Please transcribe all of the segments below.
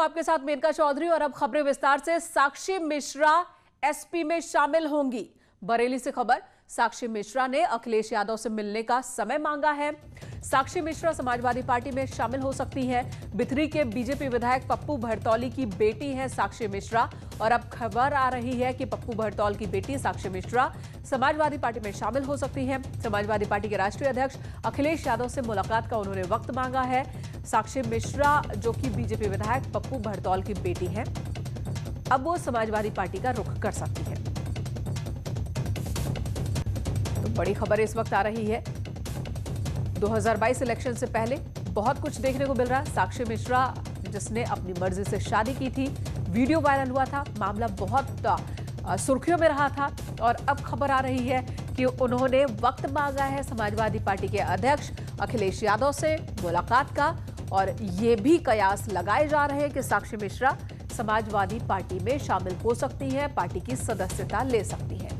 हूं आपके साथ मेनका चौधरी और अब खबरें विस्तार से। साक्षी मिश्रा एसपी में शामिल होंगी। बरेली से खबर, साक्षी मिश्रा ने अखिलेश यादव से मिलने का समय मांगा है। साक्षी मिश्रा समाजवादी पार्टी में शामिल हो सकती है। बिथरी के बीजेपी विधायक पप्पू भरतौली की बेटी है साक्षी मिश्रा और अब खबर आ रही है कि पप्पू भरतौल की बेटी साक्षी मिश्रा समाजवादी पार्टी में शामिल हो सकती है। समाजवादी पार्टी के राष्ट्रीय अध्यक्ष अखिलेश यादव से मुलाकात का उन्होंने वक्त मांगा है। साक्षी मिश्रा जो कि बीजेपी विधायक पप्पू भरतौल की बेटी है, अब वो समाजवादी पार्टी का रुख कर सकती है। तो बड़ी खबर इस वक्त आ रही है। 2022 इलेक्शन से पहले बहुत कुछ देखने को मिल रहा है। साक्षी मिश्रा जिसने अपनी मर्जी से शादी की थी, वीडियो वायरल हुआ था, मामला बहुत सुर्खियों में रहा था और अब खबर आ रही है कि उन्होंने वक्त मांगा है समाजवादी पार्टी के अध्यक्ष अखिलेश यादव से मुलाकात का और ये भी कयास लगाए जा रहे हैं कि साक्षी मिश्रा समाजवादी पार्टी में शामिल हो सकती है, पार्टी की सदस्यता ले सकती है।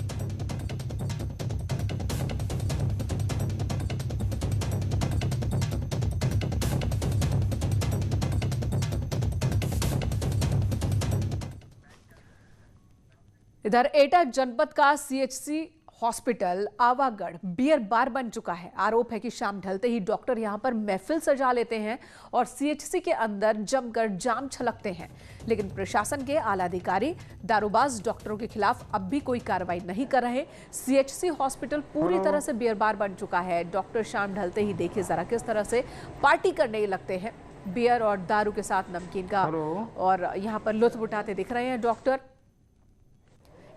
इधर एटा जनपद का CHC hospital Awagarh beer bar बन चुका है। आरोप है कि शाम ढलते ही डॉक्टर यहां पर महफिल सजा लेते हैं और सीएचसी के अंदर जमकर जाम छलकते हैं, लेकिन प्रशासन के आला अधिकारी दारूबाज डॉक्टरों के खिलाफ अब भी कोई कार्रवाई नहीं कर रहे। सीएचसी हॉस्पिटल पूरी तरह से बियर बार बन चुका है। डॉक्टर शाम ढलते ही देखिए जरा किस तरह से पार्टी करने लगते हैं, बियर और दारू के साथ नमकीन का, और यहाँ पर लुत्फ उठाते दिख रहे हैं डॉक्टर।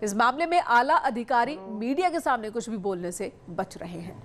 इस मामले में आला अधिकारी मीडिया के सामने कुछ भी बोलने से बच रहे हैं।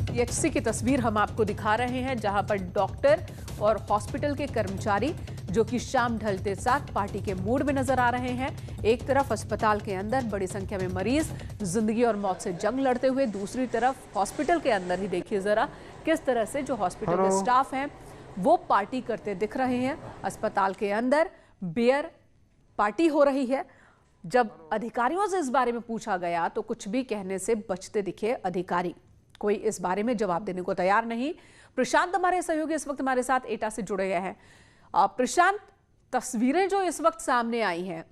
सीएचसी की तस्वीर हम आपको दिखा रहे हैं, जहां पर डॉक्टर और हॉस्पिटल के कर्मचारी जो कि शाम ढलते साथ पार्टी के मूड में नजर आ रहे हैं। एक तरफ अस्पताल के अंदर बड़ी संख्या में मरीज जिंदगी और मौत से जंग लड़ते हुए, दूसरी तरफ हॉस्पिटल के अंदर ही देखिए जरा किस तरह से जो हॉस्पिटल के स्टाफ हैं वो पार्टी करते दिख रहे हैं। अस्पताल के अंदर बियर पार्टी हो रही है। जब अधिकारियों से इस बारे में पूछा गया तो कुछ भी कहने से बचते दिखे अधिकारी, कोई इस बारे में जवाब देने को तैयार नहीं। प्रशांत हमारे सहयोगी इस वक्त हमारे साथ एटा से जुड़े गए हैं। प्रशांत, तस्वीरें जो इस वक्त सामने आई हैं,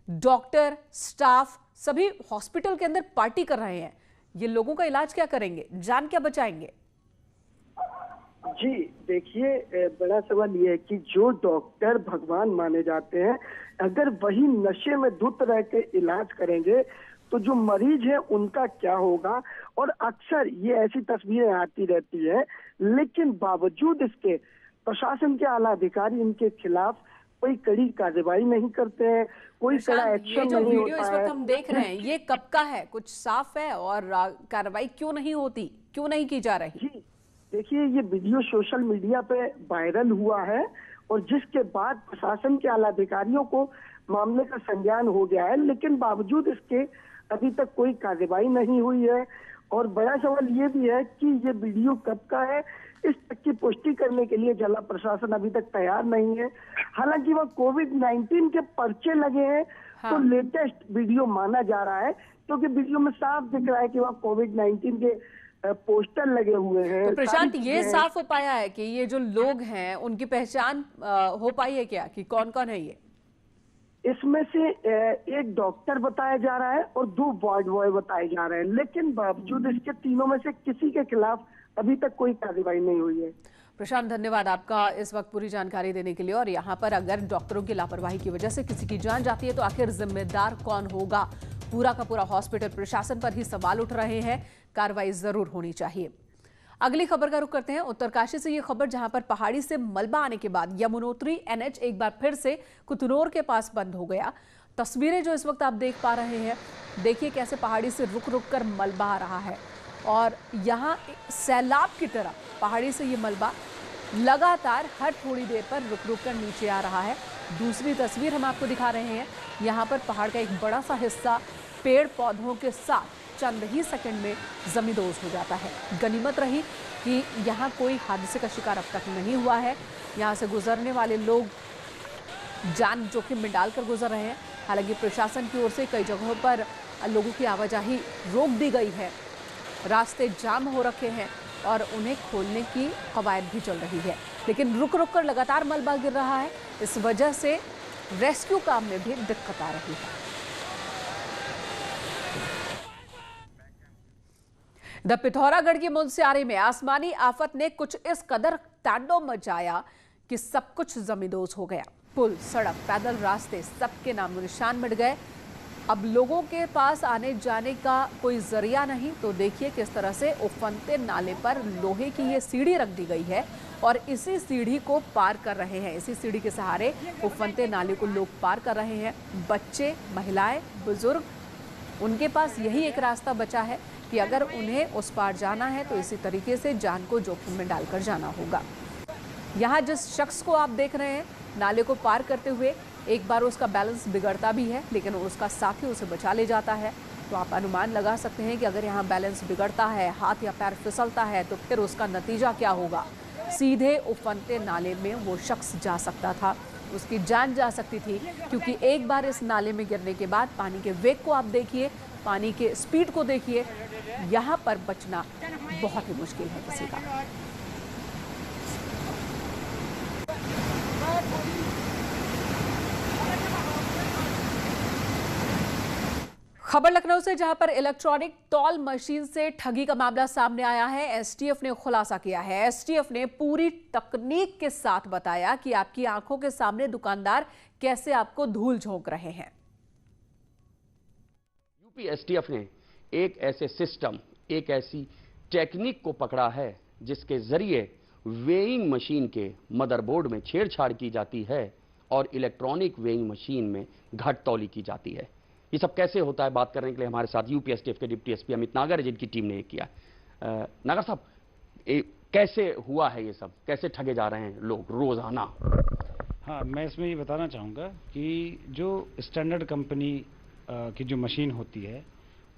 डॉक्टर स्टाफ सभी हॉस्पिटल के अंदर पार्टी कर रहे हैं, ये लोगों का इलाज क्या करेंगे, जान क्या बचाएंगे? जी देखिए, बड़ा सवाल ये है कि जो डॉक्टर भगवान माने जाते हैं, अगर वही नशे में धुत रह के इलाज करेंगे तो जो मरीज है उनका क्या होगा। और अक्सर ये ऐसी तस्वीरें आती रहती है, लेकिन बावजूद इसके प्रशासन के आला अधिकारी इनके खिलाफ कोई कड़ी कार्रवाई नहीं करते हैं, कोई कड़ा एक्शन नहीं होता है। वीडियो इस वक्त हम देख रहे हैं ये कब का है, कुछ साफ है और कार्रवाई क्यों नहीं होती, क्यों नहीं की जा रही? जी देखिए, ये वीडियो सोशल मीडिया पे वायरल हुआ है और जिसके बाद प्रशासन के आला अधिकारियों को मामले का संज्ञान हो गया है, लेकिन बावजूद इसके अभी तक कोई कार्रवाई नहीं हुई है। और बड़ा सवाल ये भी है कि ये वीडियो कब का है, इस तक की पुष्टि करने के लिए जिला प्रशासन अभी तक तैयार नहीं है। हालांकि वह कोविड-19 के पर्चे लगे हैं, तो लेटेस्ट वीडियो माना जा रहा है, क्योंकि वीडियो में साफ दिख रहा है कि वह कोविड-19 के पोस्टर लगे हुए हैं। तो प्रशांत, ये साफ हो पाया है कि ये जो लोग हैं उनकी पहचान हो पाई है क्या, कि कौन कौन है ये? इसमें से एक डॉक्टर बताया जा रहा है और 2 वार्ड बॉय बताए जा रहे हैं, लेकिन बावजूद इसके तीनों में से किसी के खिलाफ अभी तक कोई कार्रवाई नहीं हुई है। प्रशांत, धन्यवाद आपका इस वक्त पूरी जानकारी देने के लिए। और यहाँ पर अगर डॉक्टरों की लापरवाही की वजह से किसी की जान जाती है तो आखिर जिम्मेदार कौन होगा? पूरा का पूरा हॉस्पिटल प्रशासन पर ही सवाल उठ रहे हैं। कार्रवाई जरूर होनी चाहिए। अगली खबर का रुख करते हैं उत्तरकाशी से। ये खबर जहां पर पहाड़ी से मलबा आने के बाद यमुनोत्री एनएच एक बार फिर से कुतनूर के पास बंद हो गया। तस्वीरें जो इस वक्त आप देख पा रहे हैं, देखिए कैसे पहाड़ी से रुक रुक कर मलबा आ रहा है और यहाँ सैलाब की तरह पहाड़ी से ये मलबा लगातार हर थोड़ी देर पर रुक रुक कर नीचे आ रहा है। दूसरी तस्वीर हम आपको दिखा रहे हैं, यहाँ पर पहाड़ का एक बड़ा सा हिस्सा पेड़ पौधों के साथ चंद ही सेकंड में जमींदोज हो जाता है। गनीमत रही कि यहाँ कोई हादसे का शिकार अब तक नहीं हुआ है। यहाँ से गुजरने वाले लोग जान जोखिम में डालकर गुजर रहे हैं। हालांकि प्रशासन की ओर से कई जगहों पर लोगों की आवाजाही रोक दी गई है, रास्ते जाम हो रखे हैं और उन्हें खोलने की कवायद भी चल रही है, लेकिन रुक रुक कर लगातार मलबा गिर रहा है। इस वजह से रेस्क्यू काम में भी दिक्कत आ रही है। द पिथौरागढ़ की मुनस्यारी में आसमानी आफत ने कुछ इस कदर तांडव मचाया कि सब कुछ जमींदोज हो गया। पुल, सड़क, पैदल रास्ते सबके नामो निशान मिट गए। अब लोगों के पास आने जाने का कोई जरिया नहीं, तो देखिए किस तरह से उफनते नाले पर लोहे की ये सीढ़ी रख दी गई है और इसी सीढ़ी को पार कर रहे हैं। इसी सीढ़ी के सहारे उफनते नाले को लोग पार कर रहे हैं। बच्चे, महिलाएं, बुजुर्ग, उनके पास यही एक रास्ता बचा है कि अगर उन्हें उस पार जाना है तो इसी तरीके से जान को जोखिम में डालकर जाना होगा। यहाँ जिस शख्स को आप देख रहे हैं नाले को पार करते हुए, एक बार उसका बैलेंस बिगड़ता भी है, लेकिन उसका साथी उसे बचा ले जाता है। तो आप अनुमान लगा सकते हैं कि अगर यहाँ बैलेंस बिगड़ता है, हाथ या पैर फिसलता है, तो फिर उसका नतीजा क्या होगा। सीधे उफनते नाले में वो शख्स जा सकता था, उसकी जान जा सकती थी, क्योंकि एक बार इस नाले में गिरने के बाद पानी के वेग को आप देखिए, पानी के स्पीड को देखिए, यहाँ पर बचना बहुत ही मुश्किल है किसी का। खबर लखनऊ से, जहां पर इलेक्ट्रॉनिक टोल मशीन से ठगी का मामला सामने आया है। एसटीएफ ने खुलासा किया है। एसटीएफ ने पूरी तकनीक के साथ बताया कि आपकी आंखों के सामने दुकानदार कैसे आपको धूल झोंक रहे हैं। यूपी एसटीएफ ने एक ऐसे सिस्टम, एक ऐसी टेक्निक को पकड़ा है जिसके जरिए वेइंग मशीन के मदरबोर्ड में छेड़छाड़ की जाती है और इलेक्ट्रॉनिक वेइंग मशीन में घटतौली की जाती है। ये सब कैसे होता है, बात करने के लिए हमारे साथ यूपी एसटीएफ के डिप्टी एसपी अमित नागर है, जिनकी टीम ने ये किया। नागर साहब, कैसे हुआ है ये सब, कैसे ठगे जा रहे हैं लोग रोजाना? हाँ, मैं इसमें ये बताना चाहूँगा कि जो स्टैंडर्ड कंपनी की जो मशीन होती है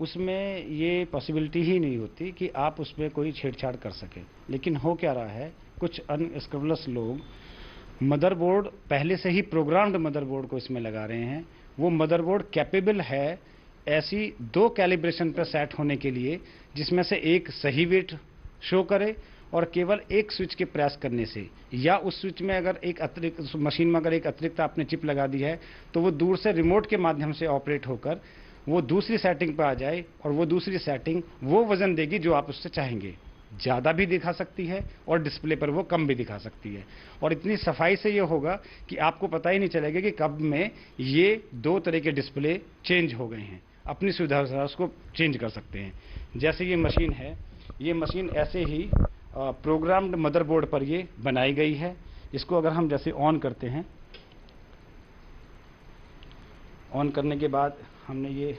उसमें ये पॉसिबिलिटी ही नहीं होती कि आप उसमें कोई छेड़छाड़ कर सके। लेकिन हो क्या रहा है, कुछ अनस्क्रपलस लोग मदरबोर्ड, पहले से ही प्रोग्राम्ड मदरबोर्ड को इसमें लगा रहे हैं। वो मदरबोर्ड कैपेबल है ऐसी 2 कैलिब्रेशन पर सेट होने के लिए, जिसमें से एक सही वेट शो करे और केवल एक स्विच के प्रेस करने से, या उस स्विच में अगर एक अतिरिक्त मशीन में अगर एक अतिरिक्त आपने चिप लगा दी है तो वो दूर से रिमोट के माध्यम से ऑपरेट होकर वो दूसरी सेटिंग पर आ जाए और वो दूसरी सेटिंग वो वजन देगी जो आप उससे चाहेंगे। ज़्यादा भी दिखा सकती है और डिस्प्ले पर वो कम भी दिखा सकती है। और इतनी सफाई से ये होगा कि आपको पता ही नहीं चलेगा कि कब में ये 2 तरह के डिस्प्ले चेंज हो गए हैं। अपनी सुविधा अनुसार उसको चेंज कर सकते हैं। जैसे ये मशीन है, ये मशीन ऐसे ही प्रोग्राम्ड मदरबोर्ड पर ये बनाई गई है। इसको अगर हम जैसे ऑन करते हैं, ऑन करने के बाद हमने ये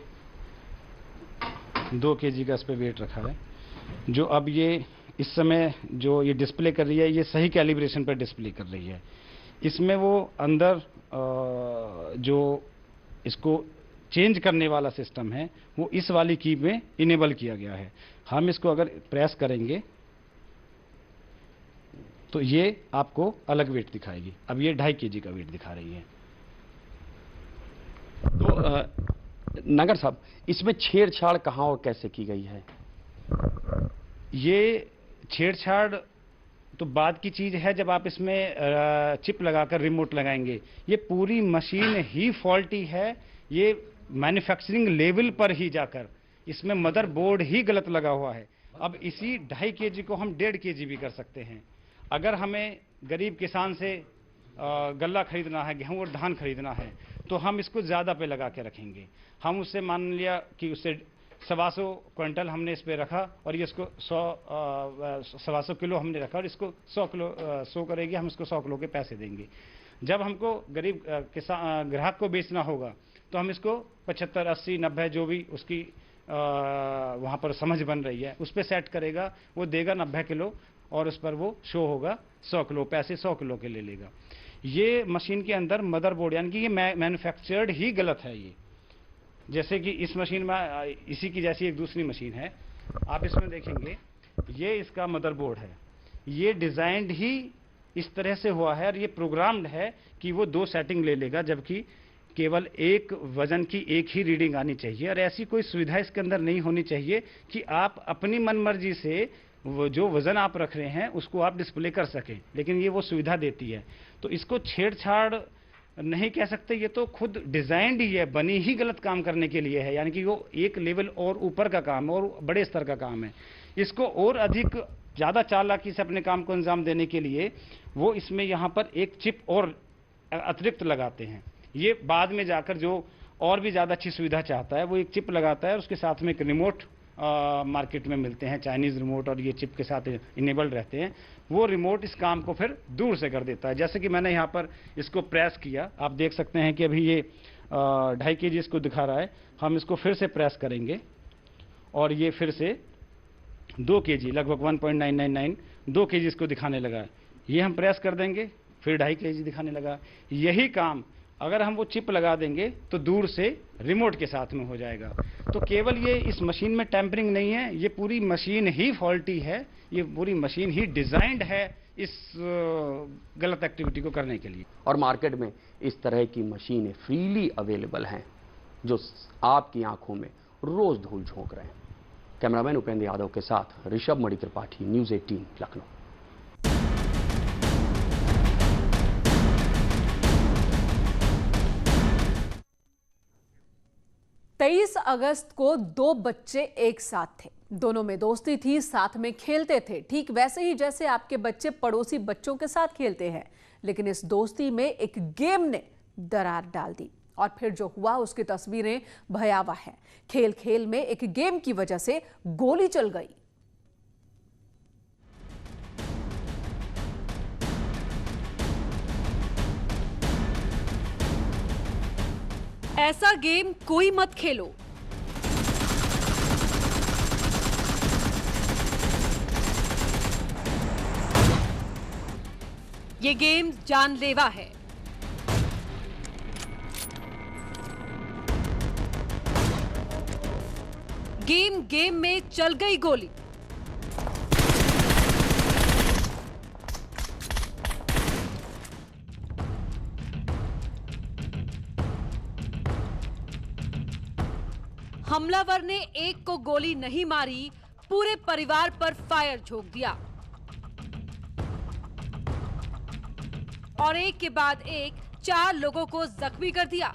2 kg का इस पर वेट रखा है, जो अब ये इस समय जो ये डिस्प्ले कर रही है, ये सही कैलिब्रेशन पर डिस्प्ले कर रही है। इसमें वो अंदर जो इसको चेंज करने वाला सिस्टम है वो इस वाली की में इनेबल किया गया है। हम इसको अगर प्रेस करेंगे तो ये आपको अलग वेट दिखाएगी। अब ये 2.5 kg का वेट दिखा रही है। तो नगर साहब, इसमें छेड़छाड़ कहाँ और कैसे की गई है? ये छेड़छाड़ तो बाद की चीज़ है, जब आप इसमें चिप लगाकर रिमोट लगाएंगे। ये पूरी मशीन ही फॉल्टी है। ये मैन्युफैक्चरिंग लेवल पर ही जाकर इसमें मदरबोर्ड ही गलत लगा हुआ है। अब इसी 2.5 kg को हम 1.5 kg भी कर सकते हैं। अगर हमें गरीब किसान से गल्ला खरीदना है, गेहूँ और धान खरीदना है, तो हम इसको ज़्यादा पे लगा के रखेंगे। हम उससे मान लिया कि उससे 125 क्विंटल हमने इस पे रखा और ये इसको 125 किलो हमने रखा और इसको 100 किलो शो करेगी, हम इसको 100 किलो के पैसे देंगे। जब हमको गरीब किसान ग्राहक को बेचना होगा तो हम इसको 75, 80, 90 जो भी उसकी वहाँ पर समझ बन रही है उस पर सेट करेगा, वो देगा 90 किलो और उस पर वो शो होगा 100 किलो, पैसे 100 किलो के ले लेगा। ये मशीन के अंदर मदरबोर्ड, यानी कि ये मैन्युफैक्चर्ड ही गलत है। ये जैसे कि इस मशीन में, इसी की जैसी एक दूसरी मशीन है, आप इसमें देखेंगे ये इसका मदरबोर्ड है। ये डिज़ाइंड ही इस तरह से हुआ है और ये प्रोग्राम्ड है कि वो 2 सेटिंग ले लेगा, जबकि केवल एक वजन की एक ही रीडिंग आनी चाहिए, और ऐसी कोई सुविधा इसके अंदर नहीं होनी चाहिए कि आप अपनी मनमर्जी से वो जो वजन आप रख रहे हैं उसको आप डिस्प्ले कर सकें, लेकिन ये वो सुविधा देती है। तो इसको छेड़छाड़ नहीं कह सकते, ये तो खुद डिजाइंड ही है, बनी ही गलत काम करने के लिए है, यानी कि वो एक लेवल और ऊपर का काम है और बड़े स्तर का काम है। इसको और अधिक ज़्यादा चालाकी से अपने काम को अंजाम देने के लिए वो इसमें यहाँ पर एक चिप और अतिरिक्त लगाते हैं। ये बाद में जाकर जो और भी ज़्यादा अच्छी सुविधा चाहता है वो एक चिप लगाता है, उसके साथ में एक रिमोट मार्केट में मिलते हैं, चाइनीज़ रिमोट, और ये चिप के साथ इनेबल्ड रहते हैं। वो रिमोट इस काम को फिर दूर से कर देता है। जैसे कि मैंने यहाँ पर इसको प्रेस किया, आप देख सकते हैं कि अभी ये 2.5 kg इसको दिखा रहा है। हम इसको फिर से प्रेस करेंगे और ये फिर से 2 kg, लगभग 1.999 2 kg इसको दिखाने लगा है। ये हम प्रेस कर देंगे, फिर 2.5 kg दिखाने लगा। यही काम अगर हम वो चिप लगा देंगे तो दूर से रिमोट के साथ में हो जाएगा। तो केवल ये इस मशीन में टेम्परिंग नहीं है, ये पूरी मशीन ही फॉल्टी है, ये पूरी मशीन ही डिजाइंड है इस गलत एक्टिविटी को करने के लिए। और मार्केट में इस तरह की मशीनें फ्रीली अवेलेबल हैं जो आपकी आंखों में रोज धूल झोंक रहे हैं। कैमरामैन उपेंद्र यादव के साथ ऋषभ मणि त्रिपाठी, न्यूज़ 18 लखनऊ। 23 अगस्त को 2 बच्चे एक साथ थे, दोनों में दोस्ती थी, साथ में खेलते थे, ठीक वैसे ही जैसे आपके बच्चे पड़ोसी बच्चों के साथ खेलते हैं। लेकिन इस दोस्ती में एक गेम ने दरार डाल दी और फिर जो हुआ उसकी तस्वीरें भयावह हैं। खेल खेल में एक गेम की वजह से गोली चल गई। ऐसा गेम कोई मत खेलो। ये गेम जानलेवा है। गेम में चल गई गोली। हमलावर ने एक को गोली नहीं मारी, पूरे परिवार पर फायर झोंक दिया और एक के बाद एक 4 लोगों को जख्मी कर दिया।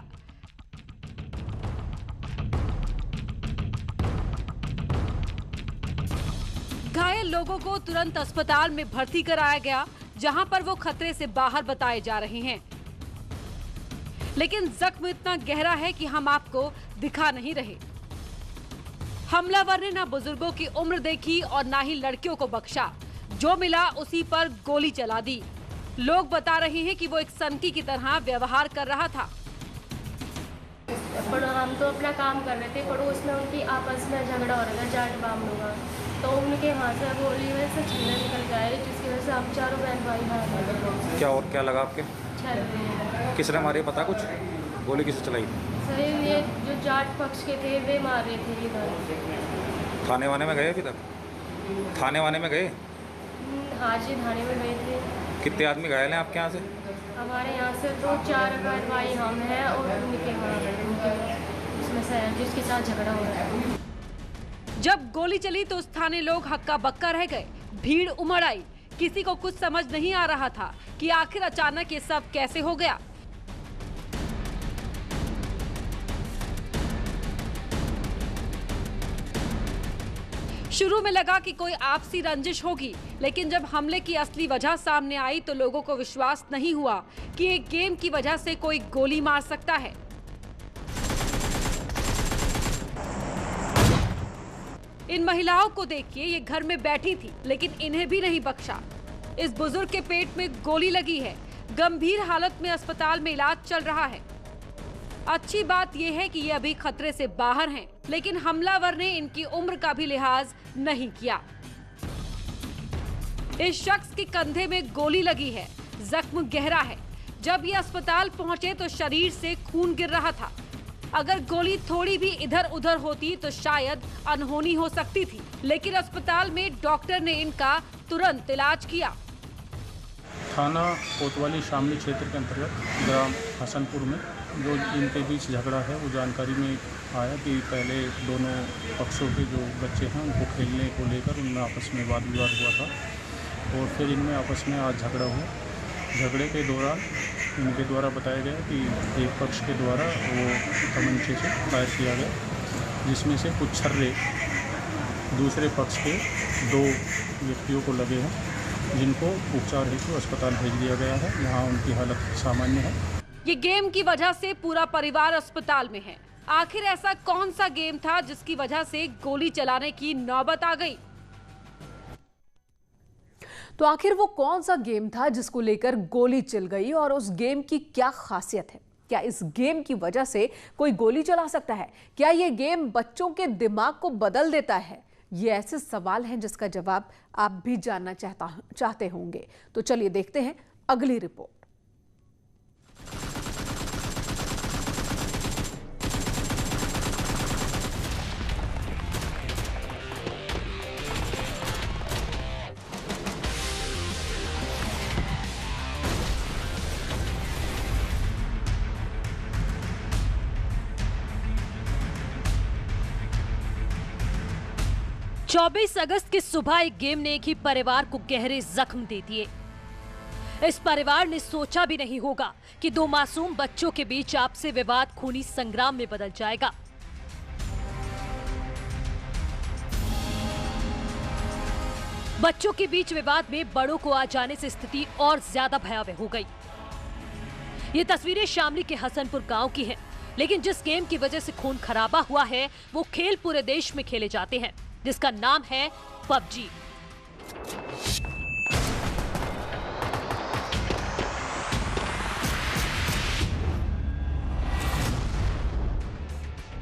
घायल लोगों को तुरंत अस्पताल में भर्ती कराया गया, जहां पर वो खतरे से बाहर बताए जा रहे हैं। लेकिन जख्म इतना गहरा है कि हम आपको दिखा नहीं रहे। हमलावर ने ना बुजुर्गों की उम्र देखी और ना ही लड़कियों को बख्शा, जो मिला उसी पर गोली चला दी। लोग बता रहे हैं कि वो एक संकी की तरह व्यवहार कर रहा था। हम तो अपना काम कर रहे थे, पड़ोस में उनकी आपस में झगड़ा हो रहा था जाट बामनों का, तो उनके हाथ से गोली में से छीना निकल गया, जिसकी वजह से हम चारों बहन भाई हाथ। क्या और क्या लगा आपके? किसने मारी पता कुछ? गोली किसे चलाई? सर ये जो जाट पक्ष के थे वे मार रहे थे इधर। थाने वाने में गए अभी तक? थाने वाने में गए? हाँ जी, थाने में गए थे। कितने आदमी घायल हैं आपके यहाँ से? हमारे यहाँ से तो 4 बहन भाई हम हैं और उनके उसमें से जिसके साथ झगड़ा हो रहा है। जब गोली चली तो स्थानीय लोग हक्का बक्का रह गए, भीड़ उमड़ आई। किसी को कुछ समझ नहीं आ रहा था कि आखिर अचानक ये सब कैसे हो गया। शुरू में लगा कि कोई आपसी रंजिश होगी, लेकिन जब हमले की असली वजह सामने आई तो लोगों को विश्वास नहीं हुआ कि एक गेम की वजह से कोई गोली मार सकता है। इन महिलाओं को देखिए, ये घर में बैठी थी लेकिन इन्हें भी नहीं बख्शा। इस बुजुर्ग के पेट में गोली लगी है, गंभीर हालत में अस्पताल में इलाज चल रहा है। अच्छी बात यह है कि ये अभी खतरे से बाहर हैं, लेकिन हमलावर ने इनकी उम्र का भी लिहाज नहीं किया। इस शख्स के कंधे में गोली लगी है, जख्म गहरा है। जब ये अस्पताल पहुंचे तो शरीर से खून गिर रहा था। अगर गोली थोड़ी भी इधर उधर होती तो शायद अनहोनी हो सकती थी, लेकिन अस्पताल में डॉक्टर ने इनका तुरंत इलाज किया। थाना कोतवाली शामली क्षेत्र के अंतर्गत ग्राम हसनपुर में जो इनके बीच झगड़ा है वो जानकारी में आया कि पहले दोनों पक्षों के जो बच्चे हैं उनको खेलने को लेकर उनमें आपस में वाद विवाद हुआ था और फिर इनमें आपस में आज झगड़ा हुआ। झगड़े के दौरान इनके द्वारा बताया गया कि एक पक्ष के द्वारा वो तमंचे से फायर किया गया, जिसमें से कुछ छर्रे दूसरे पक्ष के 2 व्यक्तियों को लगे हैं, जिनको उपचार हेतु अस्पताल भेज दिया गया है। यहाँ उनकी हालत सामान्य है। ये गेम की वजह से पूरा परिवार अस्पताल में है। आखिर ऐसा कौन सा गेम था जिसकी वजह से गोली चलाने की नौबत आ गई? तो आखिर वो कौन सा गेम था जिसको लेकर गोली चल गई और उस गेम की क्या खासियत है? क्या इस गेम की वजह से कोई गोली चला सकता है? क्या ये गेम बच्चों के दिमाग को बदल देता है? ये ऐसे सवाल हैं जिसका जवाब आप भी जानना चाहते होंगे। तो चलिए देखते हैं अगली रिपोर्ट। चौबीस अगस्त की सुबह एक गेम ने एक ही परिवार को गहरे जख्म दे दिए। इस परिवार ने सोचा भी नहीं होगा कि 2 मासूम बच्चों के बीच आपसी विवाद खूनी संग्राम में बदल जाएगा। बच्चों के बीच विवाद में बड़ों को आ जाने से स्थिति और ज्यादा भयावह हो गई। ये तस्वीरें शामली के हसनपुर गांव की हैं, लेकिन जिस गेम की वजह से खून खराबा हुआ है वो खेल पूरे देश में खेले जाते हैं, जिसका नाम है पबजी।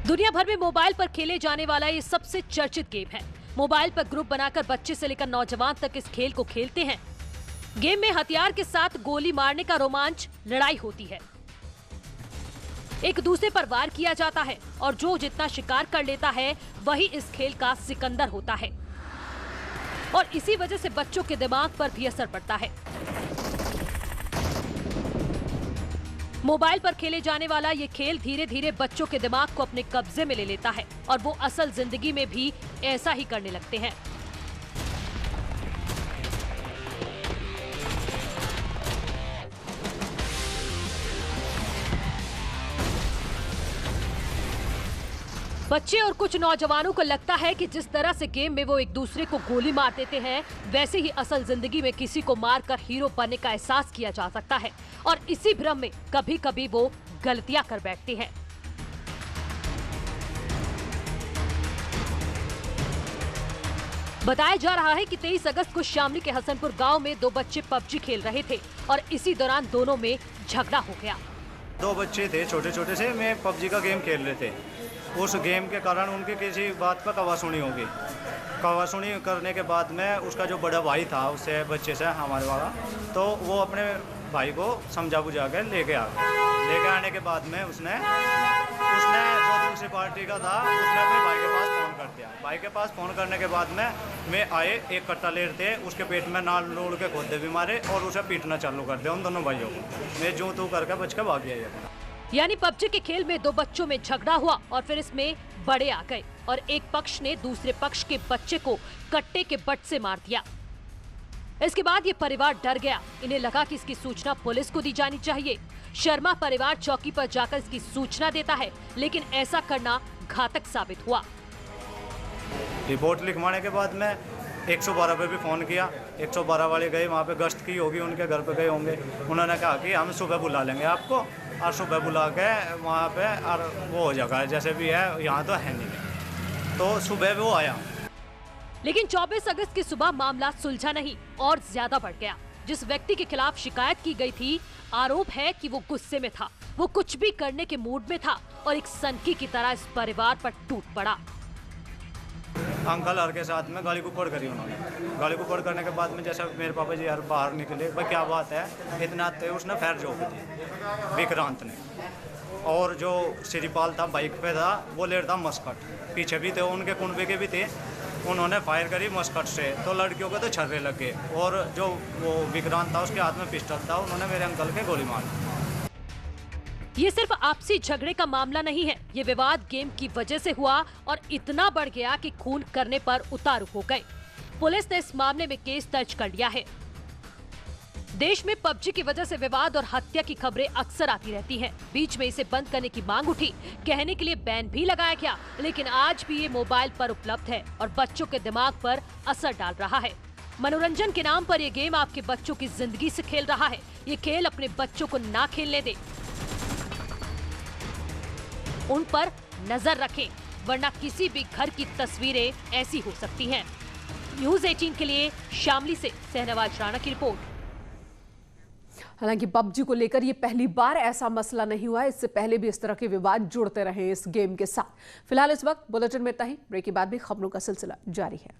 दुनिया भर में मोबाइल पर खेले जाने वाला ये सबसे चर्चित गेम है। मोबाइल पर ग्रुप बनाकर बच्चे से लेकर नौजवान तक इस खेल को खेलते हैं। गेम में हथियार के साथ गोली मारने का रोमांच, लड़ाई होती है, एक दूसरे पर वार किया जाता है और जो जितना शिकार कर लेता है वही इस खेल का सिकंदर होता है। और इसी वजह से बच्चों के दिमाग पर भी असर पड़ता है। मोबाइल पर खेले जाने वाला ये खेल धीरे धीरे बच्चों के दिमाग को अपने कब्जे में ले लेता है और वो असल जिंदगी में भी ऐसा ही करने लगते हैं। बच्चे और कुछ नौजवानों को लगता है कि जिस तरह से गेम में वो एक दूसरे को गोली मार देते हैं, वैसे ही असल जिंदगी में किसी को मारकर हीरो बनने का एहसास किया जा सकता है और इसी भ्रम में कभी कभी वो गलतियां कर बैठते हैं। बताया जा रहा है कि 23 अगस्त को शामली के हसनपुर गांव में 2 बच्चे पबजी खेल रहे थे और इसी दौरान दोनों में झगड़ा हो गया। 2 बच्चे थे छोटे छोटे से, मैं पबजी का गेम खेल रहे थे। उस गेम के कारण उनकी किसी बात पर कवासुनी होगी। कवासुनी करने के बाद में उसका जो बड़ा भाई था उससे बच्चे से हमारे वाला, तो वो अपने भाई को समझा बुझा के लेके आने के बाद में उसने जो दूसरी पार्टी का था उसने अपने भाई के पास फ़ोन कर दिया। भाई के पास फ़ोन करने के बाद में मैं आए, एक कट्टा लेर थे, उसके पेट में नाल नोड़ के खोदे भी मारे और उसे पीटना चालू कर दिया उन दोनों भाइयों को। मैं जूं तू करके बच के भाग गया। यानी पबजी के खेल में 2 बच्चों में झगड़ा हुआ और फिर इसमें बड़े आ गए और एक पक्ष ने दूसरे पक्ष के बच्चे को कट्टे के बट से मार दिया। इसके बाद ये परिवार डर गया। इन्हें लगा कि इसकी सूचना पुलिस को दी जानी चाहिए। शर्मा परिवार चौकी पर जाकर इसकी सूचना देता है, लेकिन ऐसा करना घातक साबित हुआ। रिपोर्ट लिखवाने के बाद में 112 पे भी फ़ोन किया। 112 वाले गए, वहाँ पे गश्त की होगी, उनके घर पे गए होंगे। उन्होंने कहा कि हम सुबह बुला लेंगे आपको और सुबह बुला के वहाँ पे और वो हो जाएगा जैसे भी है, यहाँ तो है नहीं। तो सुबह वो आया, लेकिन 24 अगस्त की सुबह मामला सुलझा नहीं और ज्यादा बढ़ गया। जिस व्यक्ति के खिलाफ शिकायत की गई थी, आरोप है कि वो गुस्से में था, वो कुछ भी करने के मूड में था और एक सनकी की तरह इस परिवार पर टूट पड़ा। अंकल हर के साथ में गाली गुपड़ करी उन्होंने। गाली गुपड़ करने के बाद में जैसे मेरे पापा जी यार बाहर निकले, भाई क्या बात है, इतना उसने फैर जोक दी विक्रांत ने। और जो श्रीपाल था बाइक पे था, वो ले रहा था मस्कट, पीछे भी थे उनके कुंबे के भी थे। उन्होंने फायर करी मस्कट से, तो लड़कियों के तो छर्रे लगे और जो वो विक्रांत था उसके हाथ में पिस्टल था, उन्होंने मेरे अंकल के गोली मारी। ये सिर्फ आपसी झगड़े का मामला नहीं है, ये विवाद गेम की वजह से हुआ और इतना बढ़ गया कि खून करने पर उतारू हो गए। पुलिस ने इस मामले में केस दर्ज कर लिया है। देश में पबजी की वजह से विवाद और हत्या की खबरें अक्सर आती रहती हैं। बीच में इसे बंद करने की मांग उठी, कहने के लिए बैन भी लगाया गया, लेकिन आज भी ये मोबाइल पर उपलब्ध है और बच्चों के दिमाग पर असर डाल रहा है। मनोरंजन के नाम पर ये गेम आपके बच्चों की जिंदगी से खेल रहा है। ये खेल अपने बच्चों को ना खेलने दे, उन पर नजर रखें, वरना किसी भी घर की तस्वीरें ऐसी हो सकती हैं। न्यूज़ 18 के लिए शामली से सहनवाज राणा की रिपोर्ट। हालांकि पबजी को लेकर ये पहली बार ऐसा मसला नहीं हुआ है, इससे पहले भी इस तरह के विवाद जुड़ते रहे इस गेम के साथ। फिलहाल इस वक्त बुलेटिन में इतना ही। ब्रेक के बाद भी खबरों का सिलसिला जारी है।